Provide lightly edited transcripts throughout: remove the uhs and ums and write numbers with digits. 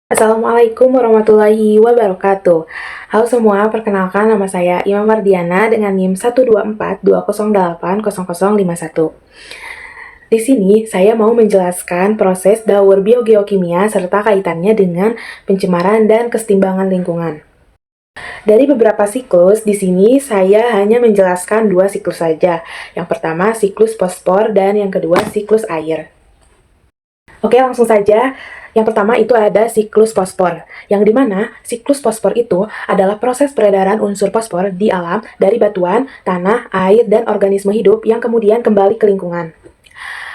Assalamualaikum warahmatullahi wabarakatuh. Halo semua, perkenalkan nama saya Imam Mardiana dengan NIM 12420808051. Di sini saya mau menjelaskan proses daur biogeokimia serta kaitannya dengan pencemaran dan kesetimbangan lingkungan. Dari beberapa siklus, di sini saya hanya menjelaskan dua siklus saja. Yang pertama siklus fosfor dan yang kedua siklus air. Oke, langsung saja. Yang pertama itu ada siklus fosfor, yang dimana siklus fosfor itu adalah proses peredaran unsur fosfor di alam dari batuan, tanah, air, dan organisme hidup yang kemudian kembali ke lingkungan.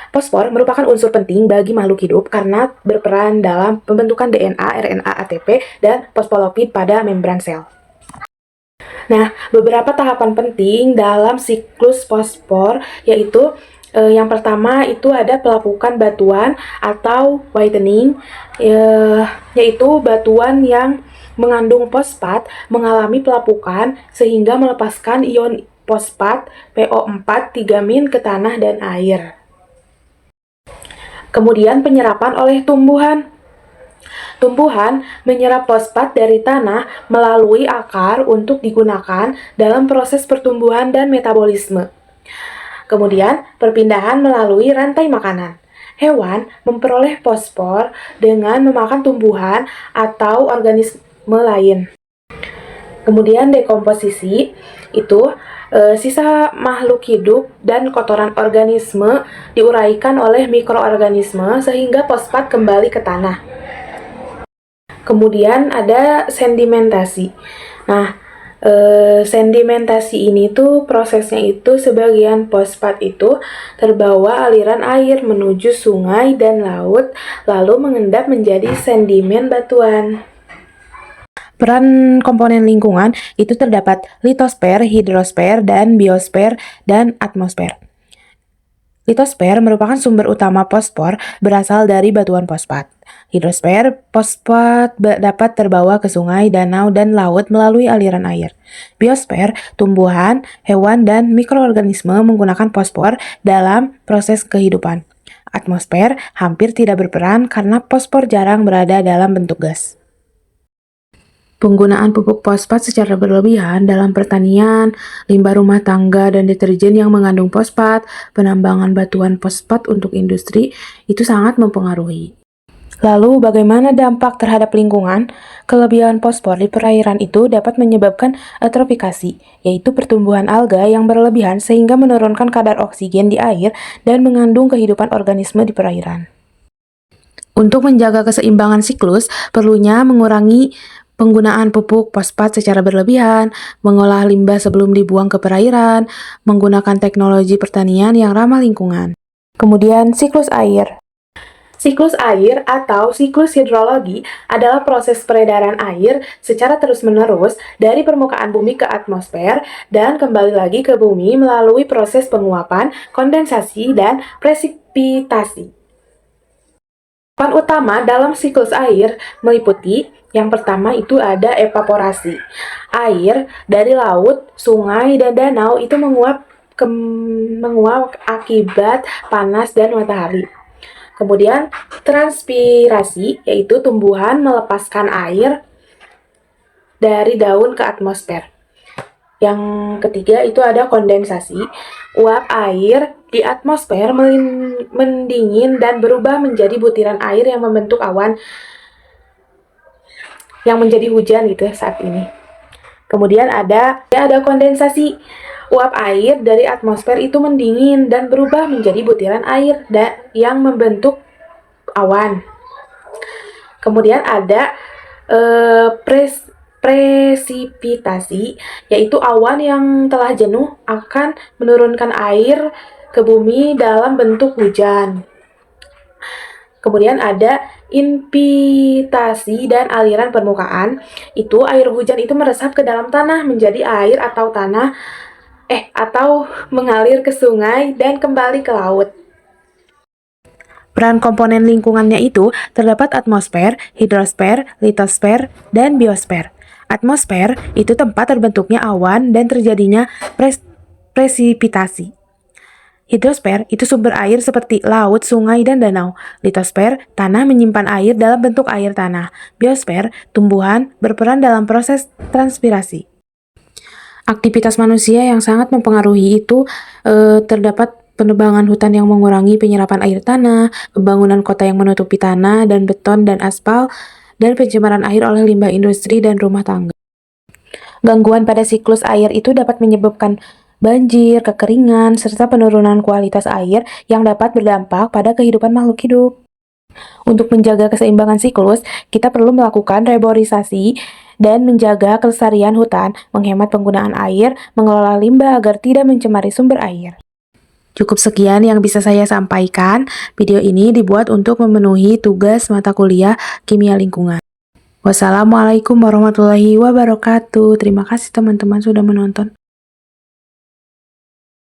Fosfor merupakan unsur penting bagi makhluk hidup karena berperan dalam pembentukan DNA, RNA, ATP, dan fosfolipid pada membran sel. Nah, beberapa tahapan penting dalam siklus fosfor yaitu yang pertama itu ada pelapukan batuan atau whitening, yaitu batuan yang mengandung fosfat mengalami pelapukan sehingga melepaskan ion fosfat PO4 3- ke tanah dan air. Kemudian penyerapan oleh tumbuhan. Tumbuhan menyerap fosfat dari tanah melalui akar untuk digunakan dalam proses pertumbuhan dan metabolisme. Kemudian, perpindahan melalui rantai makanan. Hewan memperoleh fosfor dengan memakan tumbuhan atau organisme lain. Kemudian dekomposisi itu sisa makhluk hidup dan kotoran organisme diuraikan oleh mikroorganisme sehingga fosfat kembali ke tanah. Kemudian ada sedimentasi. Nah, sedimentasi ini tuh prosesnya itu sebagian fosfat itu terbawa aliran air menuju sungai dan laut lalu mengendap menjadi sedimen batuan. Peran komponen lingkungan itu terdapat litosfer, hidrosfer, dan biosfer, dan atmosfer. Litosfer merupakan sumber utama fosfor berasal dari batuan fosfat. Hidrosfer, fosfat dapat terbawa ke sungai, danau, dan laut melalui aliran air. Biosfer, tumbuhan, hewan, dan mikroorganisme menggunakan fosfor dalam proses kehidupan. Atmosfer hampir tidak berperan karena fosfor jarang berada dalam bentuk gas. Penggunaan pupuk fosfat secara berlebihan dalam pertanian, limbah rumah tangga dan deterjen yang mengandung fosfat, penambangan batuan fosfat untuk industri, itu sangat mempengaruhi. Lalu, bagaimana dampak terhadap lingkungan? Kelebihan fosfor di perairan itu dapat menyebabkan eutrofikasi, yaitu pertumbuhan alga yang berlebihan sehingga menurunkan kadar oksigen di air dan mengandung kehidupan organisme di perairan. Untuk menjaga keseimbangan siklus, perlunya mengurangi penggunaan pupuk fosfat secara berlebihan, mengolah limbah sebelum dibuang ke perairan, menggunakan teknologi pertanian yang ramah lingkungan. Kemudian, siklus air. Siklus air atau siklus hidrologi adalah proses peredaran air secara terus-menerus dari permukaan bumi ke atmosfer dan kembali lagi ke bumi melalui proses penguapan, kondensasi, dan presipitasi. Tahapan utama dalam siklus air meliputi yang pertama itu ada evaporasi. Air dari laut, sungai, dan danau itu menguap akibat panas dan matahari. Kemudian transpirasi, yaitu tumbuhan melepaskan air dari daun ke atmosfer. Yang ketiga itu ada kondensasi. Uap air di atmosfer mendingin dan berubah menjadi butiran air yang membentuk awan yang menjadi hujan gitu saat ini. Kemudian ada kondensasi. Uap air dari atmosfer itu mendingin dan berubah menjadi butiran air yang membentuk awan. Kemudian ada presipitasi, yaitu awan yang telah jenuh akan menurunkan air ke bumi dalam bentuk hujan. Kemudian ada invitasi dan aliran permukaan. Itu air hujan itu meresap ke dalam tanah menjadi air atau mengalir ke sungai dan kembali ke laut. Peran komponen lingkungannya itu terdapat atmosfer, hidrosfer, litosfer, dan biosfer. Atmosfer itu tempat terbentuknya awan dan terjadinya presipitasi. Hidrosfer itu sumber air seperti laut, sungai, dan danau. Litosfer, tanah menyimpan air dalam bentuk air tanah. Biosfer, tumbuhan berperan dalam proses transpirasi. Aktivitas manusia yang sangat mempengaruhi itu terdapat penebangan hutan yang mengurangi penyerapan air tanah, pembangunan kota yang menutupi tanah dan beton dan aspal, dan pencemaran air oleh limbah industri dan rumah tangga. Gangguan pada siklus air itu dapat menyebabkan banjir, kekeringan, serta penurunan kualitas air yang dapat berdampak pada kehidupan makhluk hidup. Untuk menjaga keseimbangan siklus, kita perlu melakukan reboisasi dan menjaga kelestarian hutan, menghemat penggunaan air, mengelola limbah agar tidak mencemari sumber air. Cukup sekian yang bisa saya sampaikan. Video ini dibuat untuk memenuhi tugas mata kuliah Kimia Lingkungan. Wassalamualaikum warahmatullahi wabarakatuh. Terima kasih teman-teman sudah menonton.